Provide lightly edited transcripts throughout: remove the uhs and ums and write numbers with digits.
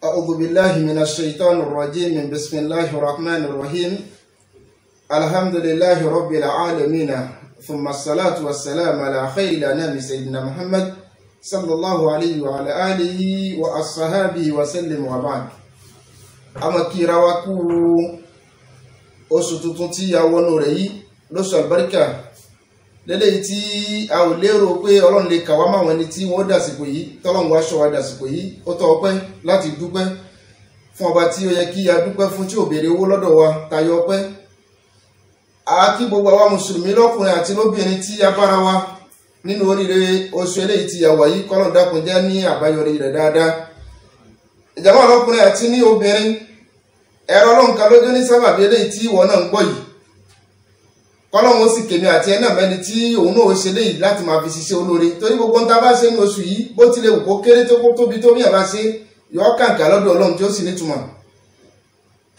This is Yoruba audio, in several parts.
أعوذ بالله من الشيطان الرجيم بسم الله الرحمن الرحيم الحمد لله رب العالمين ثم الصلاة والسلام على خير الأنام سيدنا محمد صلى الله عليه وعلى آله وأصحابه وسلم وبعد أما كيراوكو oṣù tuntun tí a wọnú rẹ̀ yìí lóṣù àlùbáríkà lélẹ́yìí tí a ò lérò pé Ọlọ́run lè kà wá máwọn ẹni tí wọ́n dàsìkò yìí tọ́lọ́run wá ṣọ́ wa dàsìkò yìí ó tọ́ ọpẹ́ láti dúpẹ́ fún ọba tí ó yẹ kí a dúpẹ́ fún tí ò béèrè owó lọ́dọ̀ wa tayọ ọpẹ́. A kí gbogbo àwa mùsùlùmí lọ́kùnrin àti lóbìnrin tí a bára wa nínú oríire oṣù eléyìí tí a wà yìí kọ́lọ́run dákun jẹ́ ní àbáyọrí rẹ̀ dáadáa. Ìjàmá lọ́kùnrin àti ní obìnrin ẹ̀rọ Ọlọ́run kan lójú ní sábàbí eléyìí tí ìwọ náà ń gbọ́ yìí kọ́lọ́run ó sì kèmí àti ẹ̀ náà mẹ́ni tí òun náà ó ṣe léyìí láti máa fi ṣiṣẹ́ olóore torí gbogbo ń ta bá ṣe ní oṣù yìí bó tilẹ̀ wù kó kéré tó kó tóbi tó bí àbá ṣe yọ kàǹkà lọ́dọ̀ Ọlọ́run tí ó sì nítumọ̀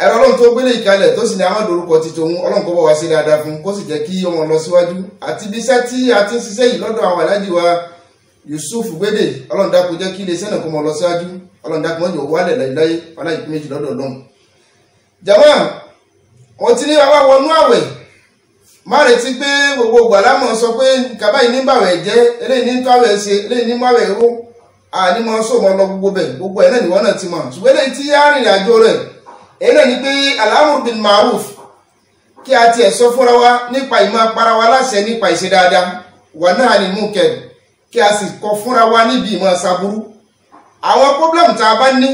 ẹ̀rọ Ọlọ́run tó gbélé ìkalẹ̀ tó sì ní àwọn dorúkọ ti tòun Ọlọ́run kó bọ̀ wá sí dáadáa fún kó sì jẹ́ kí ọmọ lọ síwájú àti bí iṣẹ́ tí a ti ń ṣiṣẹ́ yìí lọ́dọ̀ àwọn aláàjì wa Yusuf Gbédè Ọlọ́run dákun jẹ́ kí iléeṣẹ́ náà kó mọ lọ síwájú Ọlọ́run dákun mọ́jọ wálẹ̀ láyé aláìpín méjì lọ́dọ̀ Ọlọ́run. Jàmá wọ́n ti ní àwa wọnú àwẹ̀ má retí pé gbogbo gbàlámọ̀ sọ pé kàbá yìí ní bàwẹ̀ jẹ́ eléyìí ní tọ́wẹ̀ ṣe eléyìí ní máwẹ̀ ró ànímọ̀ sọ̀mọ́ lọ gbogbo bẹ̀ gbogbo ẹ̀ náà níwọ̀n náà ti mọ̀ ṣùgbọ́n eléyìí tí á rìnrìn àjò rẹ̀ èyí náà ni pé al-amru bil ma'ruf kí a tiẹ̀ sọ fúnra wa nípa ìmọ̀ para wa láṣẹ nípa ìṣe dáadáa wa nahy anil munkar kí a sì kọ fúnra wa níbi ìmọ̀ ṣàbúrú àwọn pọ́blẹ́mù tá a bá ní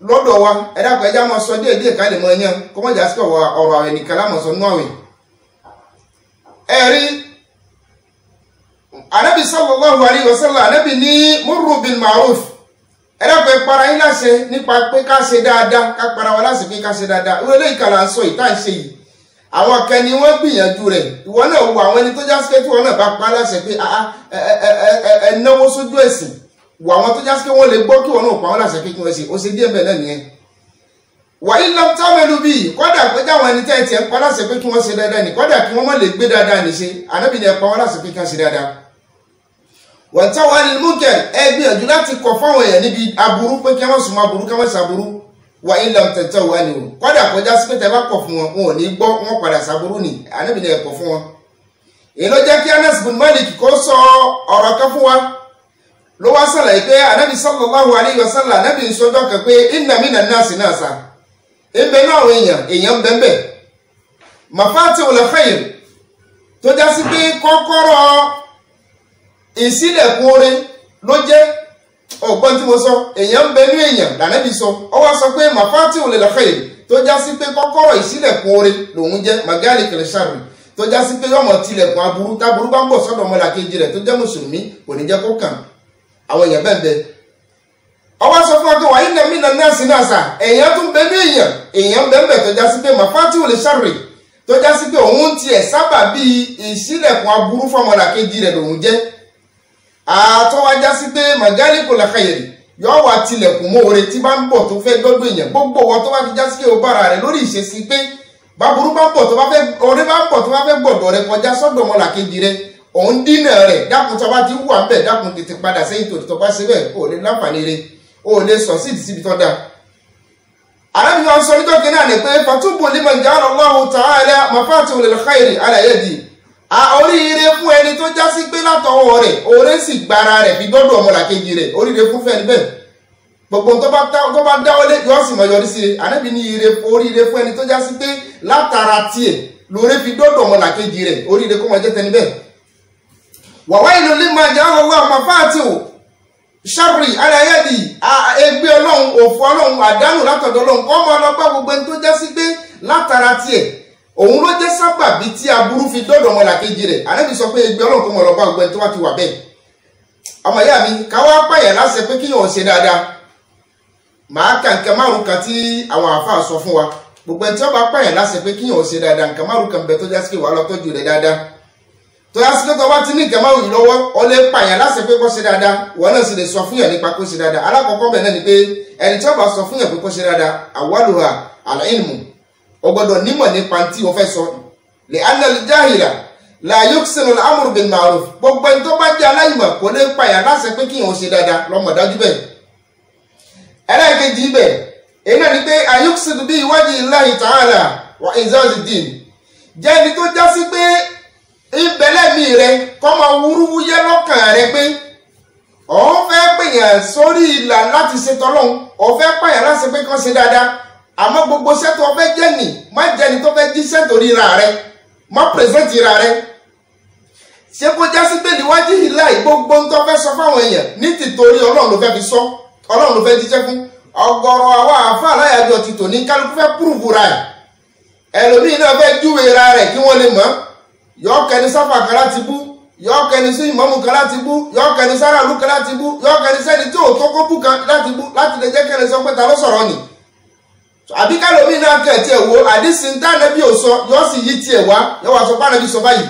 lọ́dọ̀ wa ẹ̀dàpọ̀ ẹjá mọ́ sọ díẹ̀ ká lè mọ́ ẹyàn kó mọ́ jà sí ọ̀rọ̀ àwẹ̀ nìkan lámọ̀ sọ nú àwẹ̀ ẹ̀rí Ànábì sallallahu alaihi wasallam Ànábì ní murru bil ma'ruf ẹ̀dàpọ̀ ìpara yín láṣẹ nípa pé ká ṣe dáadáa ká para wa láṣẹ pé ká ṣe dáadáa orílẹ̀ ìkàlà ń sọ ìta ń ṣe yìí àwọn kan ni wọ́n gbìyànjú rẹ̀ ìwọ náà wo àwọn ẹni tó já sí pé tí wọ́n náà bá pa láṣẹ pé ẹ náwó sójú ẹ̀sìn wọ àwọn tó já sí pé wọ́n lè gbọ́ kí wọ́n náà pa wọ́n láṣẹ pé kí wọ́n ṣe ó ṣe díẹ̀ bẹ́ẹ̀ náà nìyẹn wà ilé támẹ́lú bíi kọ́dà pé jáwọn ẹni tẹ́ tiẹ̀ ń pa láṣẹ pé kí wọ́n ṣe dáadáa ní kọ́dà kí wọ́n má lè gbé dáadáa ní ṣe Ànábì ní ẹ pa wọ́n láṣẹ pé kí wọ́n ṣe dáadáa wọ́n táwọn ẹni múkẹ́ ẹ gbìyànjú láti kọ̀ fáwọn èèyàn níbi aburú pé kí wọ́n sùn máa burú kí wọ́n ṣàburú wà ilé tẹ̀tẹ̀ wà ní o kọ́dà pé já sí pé tẹ́ bá kọ̀ fún wọn wọn ò ní gbọ́ wọn padà ṣàburú ní Ànábì ní ẹ kọ̀ fún wọn. èyí ló jẹ́ kí Anas bin Malik kó sọ ọ̀rọ̀ kan fún wa ló wá sàlàyé pé Ànábì sallallahu alaihi wasallam Ànábì ń sọjọ́ kan pé inna minan nasi nasa ẹgbẹ́ náà èèyàn bẹ́ẹ̀ mafatihul khair tó já sí pé kọ́kọ́rọ́ ìṣílẹ̀kùn oore ló jẹ́ ọ̀gbọ́n tí mo sọ èèyàn bẹ ní èèyàn l'Ànábì sọ ọ wá sọ pé mafatihul khair tó já sí pé kọ́kọ́rọ́ ìṣílẹ̀kùn oore lòun jẹ́ magalikil sharri tó já sí pé yọmọ tilẹ̀kùn aburú táburú bá ń bọ̀ sọ́dọ̀ ọmọlàkejì rẹ̀ tó jẹ́ mùsùlùmí kò ní jẹ́ kó kàn àwọn èèyàn bẹ́ẹ̀ ọwọ́ sọ fún ọkọ̀ wáyé náà mìíràn náà sí náà sà èèyàn tún bẹ ní èèyàn bẹ́ẹ̀ tó já sí pé mafatihul sharri tó já sí pé òun tiẹ̀ sábà bí ìṣílẹ̀kùn aburú fọmọlàkejì rẹ̀ lòun jẹ́ àtọ́wájá sí pé magalikul khair yọ wà tilẹ̀kùn mọ́ oore tí bá ń bọ̀ tó fẹ́ dọ́dọ̀ èèyàn gbogbo wọn tó bá fi já sí pé ó bára rẹ̀ lórí ìṣesí pé bàbúrú bá ń bọ̀ tó bá fẹ́ oore bá ń bọ̀ tó bá fẹ́ gbọ̀dọ̀ rẹ̀ kọjá sọ́dọ̀ ọmọlàkejì rẹ̀ òun dínà rẹ̀ dákun tó bá ti wà ń bẹ̀ dákun tètè padà sẹ́yìn tó bá ṣe bẹ́ẹ̀ ó lè láǹfààní rẹ̀ ó lè sọ sí ìdísíbi tó dáa. Ànábì wọn sọ nítorí náà ni pé fatubu liman ja'ala Allahu ta'ala mafatihul khairi ala yadi oríire fún ẹni tó já sí pé látọwọ́ rẹ̀ oore sì gbára rẹ̀ fi dọ́dọ̀ ọmọlàkejì rẹ̀ oríire fún fẹ́ni bẹ́ẹ̀ gbogbo tó bá dáwọ́lé yóò sì mọ̀ yọrí sí i Ànábì ní oríire fún ẹni tó já sí pé látara tiẹ̀ lóore fi dọ́dọ̀ ọmọlàkejì rẹ̀ oríire kó mọ̀ jẹ́ tẹni bẹ́ẹ̀. wa wailun liman ja'ala Allahu mafatihul sharri ala yadi ẹgbẹ́ Ọlọ́run òfò Ọlọ́run àdánù látọ̀dọ̀ Ọlọ́run kọ́ mọ́ ọlọ́pàá gbogbo ẹni tó já sí pé látara tiẹ̀ òun ló jẹ́ sábàbí tí aburú fi dọ́dọ̀ ọmọlàkejì rẹ̀ Ànábì sọ pé ẹgbẹ́ Ọlọ́run kó mọ́ ọlọ́pàá gbogbo ẹni tó wá ti wà bẹ́ẹ̀. ọmọ ìyá mi káwá pààyàn láṣẹ pé kí yóò ṣe dáadáa màá kà nǹkan márùn kan tí àwọn àáfàá sọ fún wa gbogbo ẹni tí wọ́n bá pààyàn láṣẹ pé kí yóò ṣe dáadáa nǹkan márùn kan bẹ tó já sí pé wàá lọ tọ́jú rẹ̀ dáadáa tó yá sí pé tó bá ti ní nǹkan márùn yìí lọ́wọ́ ọ lè pààyàn láṣẹ pé kó ṣe dáadáa wọn náà sì lè sọ fún yàn nípa kó ṣe dáadáa alákọ̀ọ́kọ́ bẹ̀ náà ni pé ẹni tí wọ́n bá sọ fún yàn pé kó ṣe dáadáa awwaluha al-ilmu ó gbọ́dọ̀ nímọ̀ nípa tí wọ́n fẹ́ sọ li anna al-jahila la yuksinu al-amru bil ma'ruf gbogbo ẹni tó bá jẹ́ aláìmọ̀ kò lè pààyàn láṣẹ pé kí yàn ó ṣe dáadáa lọ́mọ dájú bẹ́ẹ̀ ẹlẹ́ẹ̀kejì bẹ́ẹ̀ èyí náà ni pé ayuqsidu bí wajhi Allahi ta'ala wa izazi din jẹ́ ẹni tó já sí pé ìbẹ̀lẹ̀mí rẹ kọ́ máa wúrúwúyẹ́ lọ́kàn rẹ pé òun fẹ́ pèèyàn sórí ìlà láti ṣe tọ́lọ́hun òun fẹ́ pèèyàn láti pé kán ṣe dáadáa àmọ́ gbogbo iṣẹ́ tó fẹ́ jẹ́ nì má jẹ́ni tó fẹ́ jíṣẹ́ torí ra rẹ má pèsèntì ra rẹ ṣé kó já sí pé níwájú ìlà gbogbo ń tó fẹ́ sọ fáwọn èèyàn ní tìtorí ọlọ́run ló fẹ́ fi sọ ọlọ́run ló fẹ́ jíṣẹ́ fún ọ̀gọ̀rọ̀ àwọn àfa aláyàjọ ti tò ní kálukú fẹ́ púrùfù ra ẹ̀ ẹlòmíín náà fẹ́ júwe ra rẹ̀ kí wọ́n lè mọ̀ yọ kẹni sáfà kan láti bú yọ kẹni sí ìmọ̀mù kan láti bú yọ kẹni sáràlú kan láti bú yọ kẹni sẹ́ni tí ò tó kó bú kan láti bú láti lè jẹ́ kẹni sọ pé ta ló sọ̀rọ̀ nì àbí kálòmíín náà kẹ̀ tiẹ̀ wo àdísì ń dáná bí ò sọ yọ sì yí tiẹ̀ wá yọ wá sọ pé ànábì sọ báyìí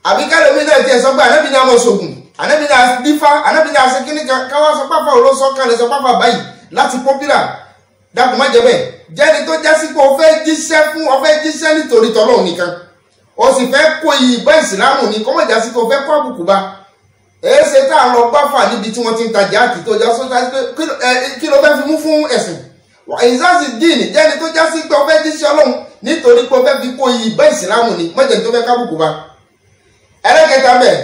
àbí kálòmíín náà tiẹ̀ sọ pé ànábì náà mọ̀ sògùn ànábì náà dífá ànábì náà ṣe kíní káwá sọ pápá olóṣọ kálẹ̀ sọ pápá báyìí láti pọ́pílà dákun má jẹ bẹ́ẹ̀ jẹ́ni tó jásí pé o fẹ́ jíṣẹ́ nítorí tọ́lọ́run nìkan o sì fẹ́ kó iyì bá ìsìlámù ní kọ́mọ̀ jásí pé o fẹ́ kó àbùkù bá èéṣe tá à ń lọ gbáfà níbi tí wọ́n ti ń tajà àti tó jásí pé kí ló fẹ́ fi mú fún ẹ̀sìn ìzáàsì díìnì jẹ́ni tó jásí pé o fẹ́ jíṣẹ́ ọlọ́run nítorí pé o fẹ́ fi kó iyì bá ìsìlámù ní mọ́jẹ̀ni tó fẹ́ kábùkù bá ẹlẹ́kẹta bẹ́ẹ̀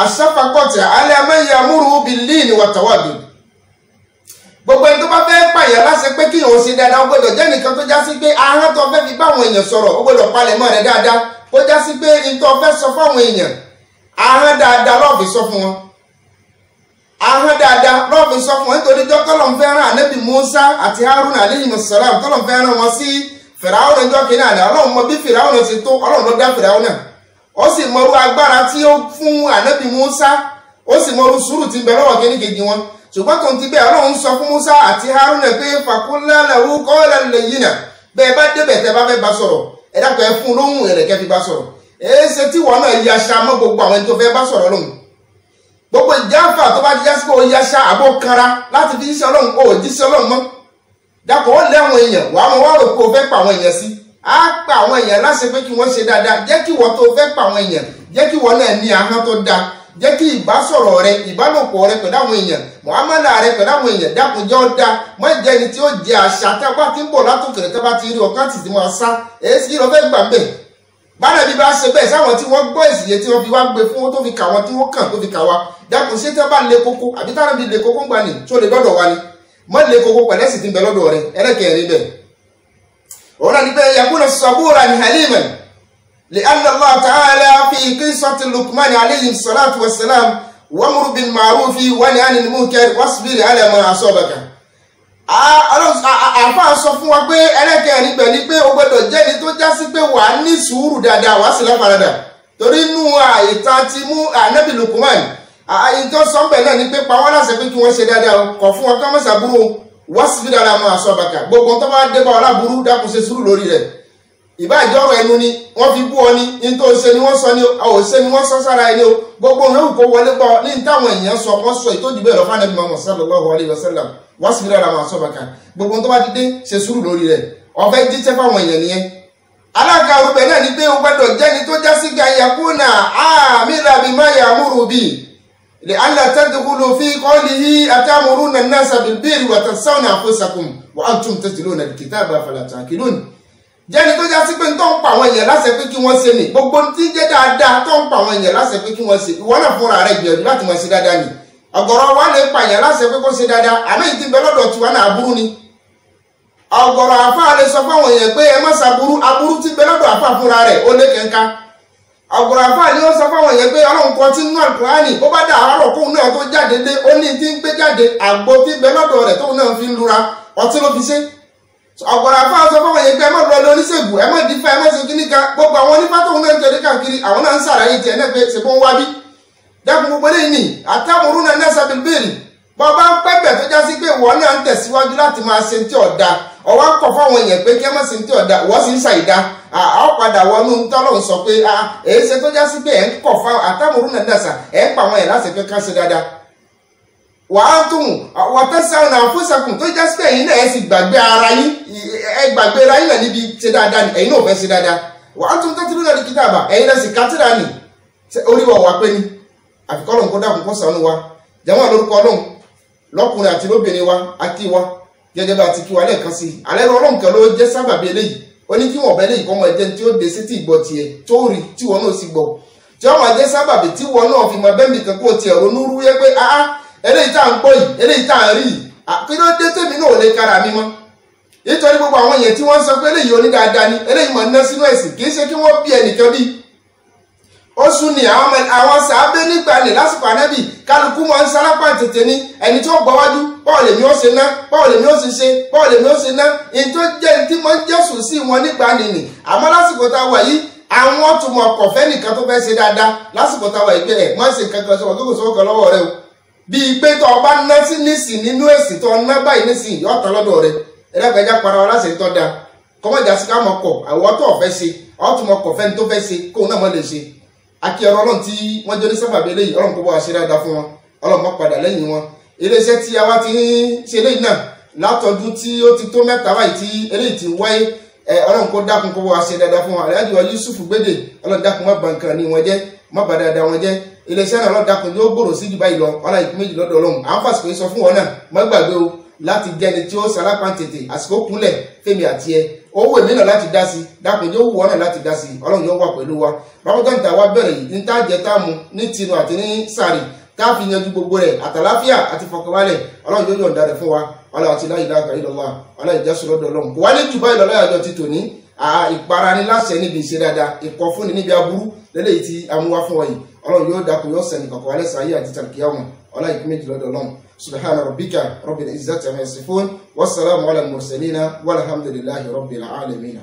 àṣàfàkọ́tì alẹ́ amáyé amúrú bil-līni wat-tawādud gbogbo ẹni tó bá fẹ́ pààyàn láṣẹ pé kí òun ṣe dáadáa ó gbọ́dọ̀ jẹ́ nìkan tó já sí pé ahọ́n tó fẹ́ fi báwọn èèyàn sọ̀rọ̀ ó gbọ́dọ̀ palẹ̀ mọ́ rẹ̀ dáadáa kó já sí pé ní tó fẹ́ sọ fáwọn èèyàn ahọ́n dáadáa lọ́ọ̀ fi sọ fún wọn ahọ́n dáadáa lọ́ọ̀ fi sọ fún wọn nítorí jọ́ tọ́lọ̀ ń fẹ́ràn ànábì Musa àti Harun alayhi salam tọ́lọ̀ ń fẹ́ràn wọn sí Fìràwọn ẹjọ́ kìíní àná ọlọ́run mọ bí Fìràwọn ti tó ọlọ́run ló dá Fìràwọn náà ó sì mọrú agbára tí ó fún ànábì Musa ó sì mọrú sùúrù tí ń bẹ lọ́wọ́ kíní kejì wọn ṣùgbọ́n tó ń ti bẹ́ẹ̀ ọlọ́run sọ fún Musa àti Haruna pé faqulna lahu qawlan layyina bẹ́ẹ̀ bá débẹ̀ tẹ́ bá fẹ́ bá sọ̀rọ̀ ẹ dákọ̀ ẹ fún lóhùn ẹ̀rẹ̀kẹ́ fi bá sọ̀rọ̀ èéṣe tí wọ́n náà yaṣa mọ́ gbogbo àwọn ẹni tó fẹ́ bá sọ̀rọ̀ lóhùn gbogbo ìjáfà tó bá jíjá sí pé ó yaṣa àbó kanra láti fi jíṣẹ́ ọlọ́run ó jíṣẹ́ ọlọ́run mọ́ dákọ̀ ó lé àwọn èèyàn wàá mọ wá rò pé o fẹ́ pa àwọn èèyàn sí á pa àwọn èèyàn láṣẹ pé kí wọ́n ṣe dáadáa jẹ́ kí wọ́n tó fẹ́ pa àwọn èèyàn jẹ́ kí wọ́n náà ní ahọ́n tó dáa jẹ́ kí ìbásọ̀rọ̀ rẹ ìbálòpọ̀ rẹ pẹ̀lú àwọn èèyàn mọ̀hámàlà rẹ pẹ̀lú àwọn èèyàn dákun jẹ́ ọ́ dáa mọ́ jẹ́ ẹni tí ó jẹ àṣà tí a bá ti ń bọ̀ látòkèrè tí a bá ti rí ọkàn tì tí wọ́n sá èyí sì lọ fẹ́ gbà bẹ́ẹ̀ bára bí bá ṣe bẹ́ẹ̀ sáwọn tí wọ́n gbọ́ ìsìyẹ tí wọ́n fi wá gbé fún tó fi kà wọ́n tí wọ́n kàn tó fi kà wá dákun ṣé tí wọ́n bá le koko àbí táwọn bí le koko ń gbà ní tó lè lọ́dọ̀ wa ni mọ́ le koko pẹ̀lẹ́ sì ti ń bẹ lọ́dọ̀ rẹ ẹlẹ́kẹ̀ẹ́rin bẹ́ẹ̀ òun náà ní pé yakuna saburan haliman لأن الله تعالى في قصة لقمان عليه الصلاة والسلام وامر بالمعروف وانهى عن المنكر واصبر على ما أصابك àfáà sọ fún wa pé ẹlẹ́kẹ̀ẹ́rin bẹ̀ ni pé o gbọ́dọ̀ jẹ́ni tó já sí pé wà á ní sùúrù dáadáa wà á sì láfaradà torí inú àìtàn ti mú ànábì Lukman àìtàn sọ́ńbẹ̀ náà ni pé pa wọ́n láṣẹ pé kí wọ́n ṣe dáadáa kọ̀ fún wọn ká mọ̀ sàbúrò wasbir ala ma asabaka gbogbo tó bá dé bá ọlá burú dákun ṣe sùúrù lórí rẹ̀ ìbájọ́ ọ̀rọ̀ ẹnu ni wọ́n fi bú ọ ní tó ṣe ni wọ́n sọ ní ọ̀ ṣe ni wọ́n sọ sára ẹni o gbogbo òun kò wọlé bọ́ ní táwọn èèyàn sọ wọ́n sọ ìtòjú bẹ́ẹ̀ lọ fún Ànábì Muhammad sallallahu alayhi wa sallam wasbir ala ma asabaka gbogbo tó bá ti dé ṣe sùúrù lórí rẹ̀ ọ̀fẹ́ jíṣẹ́ fáwọn èèyàn nìyẹn. alága orúbẹ náà ni pé o gbọ́dọ̀ jẹ́ni tó já sí gayakuna amira bima ya'muru bi li alla tadkhulu fi qawlihi atamuruna an-nasa bil birri wa tansawna anfusakum wa antum tatluna al-kitaba afala ta'qilun jẹ́ni tó já sí pé tó ń pa àwọn èèyàn láṣẹ pé kí wọ́n ṣe ní gbogbo tí jẹ́ dáadáa tó ń pa àwọn èèyàn láṣẹ pé kí wọ́n ṣe ìwọ náà fúnra rẹ̀ gbìyànjú láti máa ṣe dáadáa ni ọ̀gọ̀rọ̀ wa lè pa èèyàn láṣẹ pé kó ṣe dáadáa àmọ́ ìdí bẹ lọ́dọ̀ tiwa náà aburú ni ọ̀gọ̀rọ̀ àfáà lè sọ fáwọn èèyàn pé ẹ má ṣàbúrú aburú tí bẹ lọ́dọ̀ àfáà fúnra rẹ̀ ó lé kẹ́ńká ọ̀gọ̀rọ̀ àfáà ni ó sọ fáwọn èèyàn pé ọlọ́run kan tí nínú Al-Qur'ani ó bá dà àárọ̀ kóun náà tó jáde dé ó ní tí ń gbé jáde àgbo tí bẹ lọ́dọ̀ rẹ̀ tóun náà fi ń lura ọtí ló fi ṣe ọ̀gọ̀rọ̀ àfáà sọ fáwọn èèyàn pé ẹ má lọ lórí ṣègùn ẹ má dífá ẹ má ṣe kíní kan gbogbo àwọn onífá tóun náà ń tẹ̀lé káàkiri àwọn náà ń sàlàyé tiẹ̀ náà pé ṣe fún wá bí dákun gbogbo eléyìí ni atamuruna an-nasa bil birri bọ́ọ̀bá ń pẹ́bẹ̀ tó já sí pé wọ́n náà ń tẹ̀síwájú láti máa ṣe tí ọ̀dà ọwọ́ ń kọ̀ fáwọn èèyàn pé kí ẹ má ṣe tí ọ̀dà wọ́n sì ń ṣàìdá àwọn padà wọnú tọ́lọ́run sọ pé èyí ṣe tó já sí pé ẹ̀ ń kọ̀ fáwọn atamuruna an-nasa ẹ̀ ń pa àwọn ẹ̀ láti pé ká ṣe dáadáa wà á tún watansawna anfusakum tó já sí pé ẹ̀yin náà ẹ̀ sì gbàgbé ara yín ẹ̀ gbàgbé ara yín náà níbi ṣe dáadáa ni ẹ̀yin náà fẹ́ ṣe dáadáa wà á tún tatluna al-kitaba ẹ̀yin náà sì kátìrà ni orí wa wà pé ni àfikọ́lọ̀ nǹkan dàkún kọ́ sànú wa jẹ́wọ́n lórúkọ ọlọ́run lọ́kùnrin àti lóbìnrin wa àti wa gẹ́gẹ́ bá ti kí wa lẹ́ẹ̀kan sí alẹ́ Ọlọ́run kan ló jẹ́ sábàbí eléyìí ó ní kí wọ́n bẹ́ léyìí kọ́ mọ ẹjẹ́ tí ó dé sí tí ìgbọ́ tiẹ̀ tó rí tí wọ́n náà sì gbọ́ tí wọ́n máa jẹ́ sábàbí tí wọ́n náà fi mọ bẹ́ẹ̀ mi kan kó tiẹ̀ ronú rú yẹ pé eléyìí tá à ń gbọ́ yìí eléyìí tá à ń rí yìí kí ló dé tèmi náà ò lè kára mi mọ́ nítorí gbogbo àwọn èèyàn tí wọ́n sọ pé eléyìí onídáadáa ni eléyìí mọ̀ ná sínú ẹ̀sìn kì í ṣe kí wọ́n bí ẹnìkan bí ó sún ní àwọn sàábé nígbà ní lásìkò ànábì kálukú wọn ń sálápá tètè ní ẹni tó gbọ́wájú báwo lèmi ó ṣe ná báwo lèmi ó ṣe ṣe báwo lèmi ó ṣe ná èyí tó jẹ́ tí wọ́n jẹ́sùn sí wọn nígbà nìní àmọ́ lásìkò tá a wà yìí àwọn tùmọ̀ kọ̀fẹ́ nìkan tó fẹ́ ṣe dáadáa lásìkò tá a wà yìí pé ẹ̀ má ṣe kankan sọ̀rọ̀ tó kò sọ́wọ́ kan lọ́wọ́ rẹ o bíi pé tó o bá ná sí nísìn nínú èsì tó ná báyìí nísìn yóò tán lọ́dọ̀ rẹ ẹlẹ́gbẹ̀ẹ́jà para wa láṣẹ tó dáa kọ́mọ̀jà sí ká mọ̀ kọ̀ àwọn tó ọ̀fẹ́ ṣe àwọn tùmọ̀ kọ̀fẹ́ ní tó fẹ́ ṣe kóun náà mọ̀ lè ṣe akí ọ̀rọ̀ Ọlọ́run tí wọ́n jẹ́ ní sábàbí eléyìí Ọlọ́run kó bá wa ṣe dáadáa fún wọn Ọlọ́run má padà lẹ́yìn wọn iléeṣẹ́ tí a wá ti ń ṣe eléyìí náà látọdún tí ó ti tó mẹ́ta báyìí tí eléyìí ti wáyé Ọlọ́run kó dákun kó bá wa ṣe dáadáa fún wọn Alhaji wa Yusuf Gbédè Ọlọ́run dákun má bà nǹkan ní wọn jẹ́ má bà dáadáa wọn jẹ́ iléeṣẹ́ náà Ọlọ́run dákun yóò gbòòrò sí jù báyìí lọ ọlá ìpín méjì lọ́dọ̀ Ọlọ́run à ń fàsìkò yìí sọ fún wọn náà má gbàgbé o láti jẹni tí ó salápá tètè àsìkò kúnlẹ̀ fẹ́mi àti ẹ owó èmi náà láti dá sí dákun yóò wù ọ́ náà láti dá sí Ọlọ́run yóò wà pẹ̀lú wa Ramadan tá wá bẹ̀rẹ̀ yìí ní tá jẹ tá mu ní tinú àti ní sàrì tá fi yanjú gbogbo rẹ̀ àtàláfíà àti fọkànbalẹ̀ Ọlọ́run yóò yọ̀ǹda rẹ̀ fún wa Ọlọ́run àti la ilaha illallah Ọlọ́run ìjásùn lọ́dọ̀ Ọlọ́run kò wá ní jù báyìí lọ láyàjọ ti tòní ìpara ní láṣẹ níbi ìṣe dáadáa ìkọ̀fúnni níbi aburú lélẹ́yìí tí a mú wá fún wa yìí Ọlọ́run yóò dákun yóò sẹ́ni kọ̀kọ̀ wálé sáyé àti tàlkìyàmù Ọlọ́run ìpín méjì lọ́dọ̀ Ọlọ́run subhana rabbika rabbil izzati amma yasifun wassalamu ala al-mursalina walhamdulillahi rabbil alamin.